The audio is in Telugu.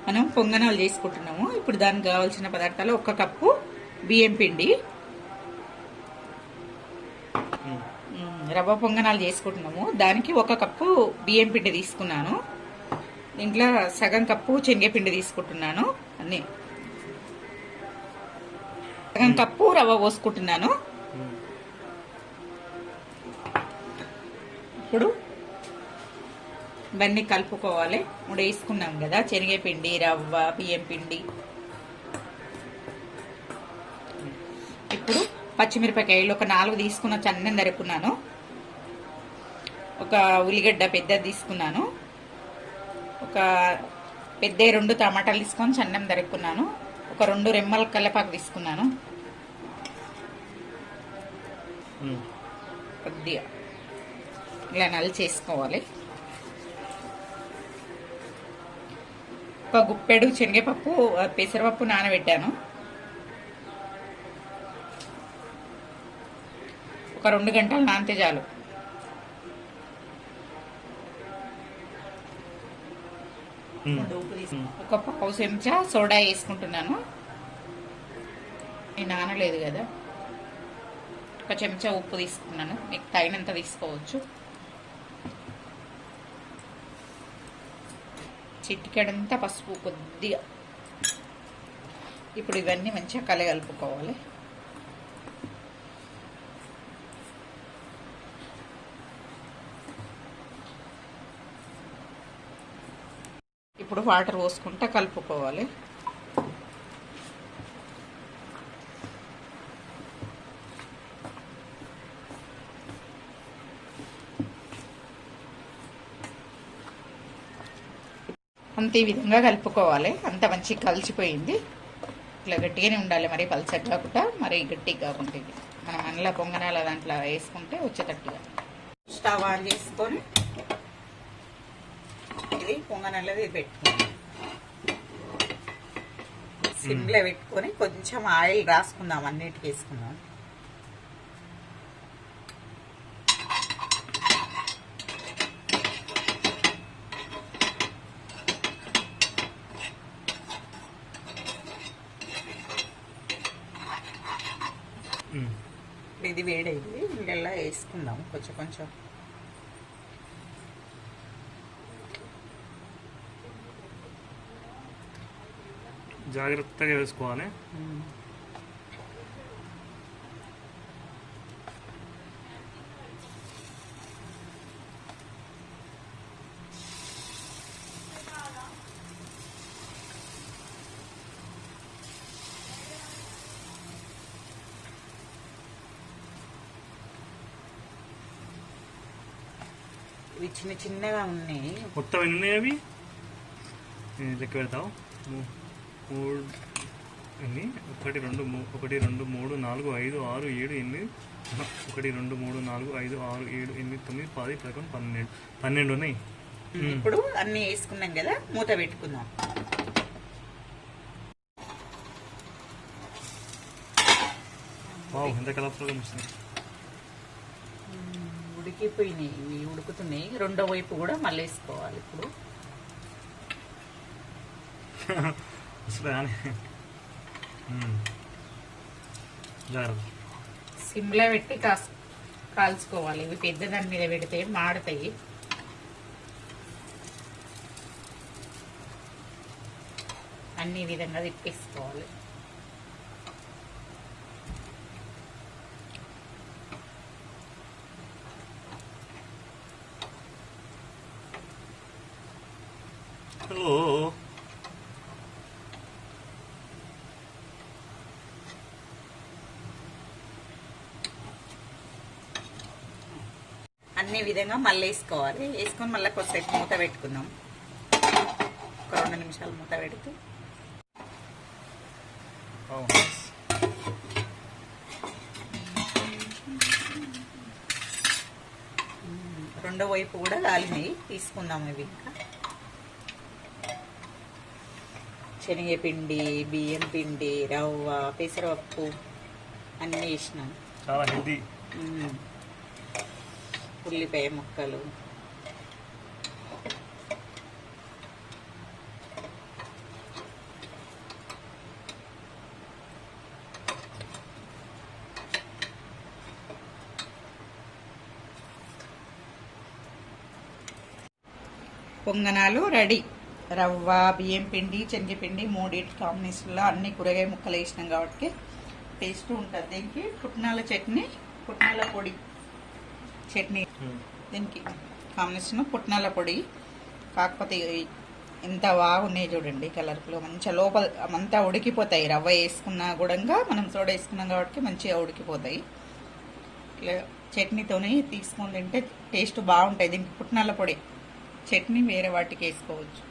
మనం పొంగనాలు చేసుకుంటున్నాము. ఇప్పుడు దానికి కావాల్సిన పదార్థాలు 1 కప్పు బియ్యం పిండి, రవ్వ పొంగనాలు చేసుకుంటున్నాము. దానికి 1 కప్పు బియ్యం పిండి తీసుకున్నాను. దీంట్లో సగం కప్పు శనగపిండి తీసుకుంటున్నాను. అన్నీ సగం కప్పు రవ్వ పోసుకుంటున్నాను. ఇప్పుడు ఇవన్నీ కలుపుకోవాలి. వేసుకున్నాం కదా, శనగపిండి, రవ్వ, బియ్యం పిండి. ఇప్పుడు పచ్చిమిరపకాయలు ఒక 4 తీసుకున్న సన్నగా తరుక్కున్నాను. ఒక ఉల్లిగడ్డ పెద్దది తీసుకున్నాను. ఒక పెద్ద 2 టమాటాలు తీసుకొని సన్నగా తరుక్కున్నాను. ఒక 2 రెమ్మల కల్లేపాకు తీసుకున్నాను. కొద్దిగా ఇలా నల్లి చేసుకోవాలి. ఒక గుప్పెడు శనగపప్పు, పెసరపప్పు నానబెట్టాను. ఒక 2 గంటలు నానితే చాలు. ఒక పావు చెంచా సోడా వేసుకుంటున్నాను. నేను నానలేదు కదా. ఒక చెంచా ఉప్పు తీసుకున్నాను. మీకు తగినంత తీసుకోవచ్చు. చిటికెడంతా పసుపు కొద్దిగా. ఇప్పుడు ఇవన్నీ మంచిగా కలగలుపుకోవాలి. ఇప్పుడు వాటర్ పోసుకుంటా కలుపుకోవాలి. అంత ఈ విధంగా కలుపుకోవాలి. అంత మంచిగా కలిసిపోయింది. ఇట్లా గట్టిగానే ఉండాలి, మరి పల్చగా కాకుండా మరి గట్టిగా కాకుండా. మనం అందులో పొంగనాల దాంట్లో వేసుకుంటే వచ్చేటట్టుగా. స్టవ్ ఆన్ చేసుకొని ఇది పొంగనాలది పెట్టుకుంటాం. సిమ్లో పెట్టుకొని కొంచెం ఆయిల్ రాసుకుందాం. అన్నిటికి వేసుకుందాం. ఇది వేడైంది. ఇంకెల్లా వేసుకుందాం కొంచెం కొంచెం. జాగ్రత్తగా వేసుకోవాలి. ఇవి చిన్న చిన్నగా ఉన్నాయి. మొత్తం ఎన్ని ఉన్నాయి అవి లెక్క పెడతావు? 3 ఎన్ని? 1 2 1 2 3 4 5 6 7 8 1 2 3 4 5 6 7 8 9 10 11 12 ఉన్నాయి. ఇప్పుడు అన్ని వేసుకున్నాం కదా, మూత పెట్టుకుందాం. ఎంత కలర్ఫుల్గా వస్తుంది. ఉడికిపోయినాయి, ఇవి ఉడుకుతున్నాయి. రెండో వైపు కూడా మళ్ళీ వేసుకోవాలి. ఇప్పుడు సిమ్లో పెట్టి కాల్చుకోవాలి. ఇవి పెద్ద దాని మీద పెడితే మాడతాయి. అన్ని విధంగా తిప్పేసుకోవాలి. హలో, అన్ని విధంగా మళ్ళీ వేసుకోవాలి. వేసుకొని మళ్ళీ కొద్దిసేపు మూత పెట్టుకుందాం. ఒక 2 నిమిషాలు మూత పెడుతూ రెండో వైపు కూడా కాలినాయి. తీసుకుందాం. ఇవి ఇంకా శనగపిండి, బియ్యం పిండి, రవ్వ, పెసరపప్పు అన్నీ వేసినాను. చాలా హెల్తీ. ఉల్లిపాయ ముక్కలు, పొంగనాలు రెడీ. రవ్వ, బియ్యం పిండి, శనగపిండి మూడింటి కాంబినేషన్లో అన్ని కూరగాయ ముక్కలు వేసినాం కాబట్టి టేస్ట్ ఉంటుంది. దీనికి పుట్నాల చట్నీ, పుట్నాల పొడి చట్నీ, దీనికి కాంబినేషన్ పుట్నాల పొడి. కాకపోతే ఎంత బాగున్నాయి చూడండి, కలర్ఫుల్ మంచిగా లోపల అంతా ఉడికిపోతాయి. రవ్వ వేసుకున్నా కూడా మనం సోడా వేసుకున్నాం కాబట్టి మంచిగా ఉడికిపోతాయి. ఇట్లా చట్నీతోనే తీసుకొని తింటే టేస్ట్ బాగుంటాయి. దీనికి పుట్నాల పొడి చట్నీ వేరే వాటికి వేసుకోవచ్చు.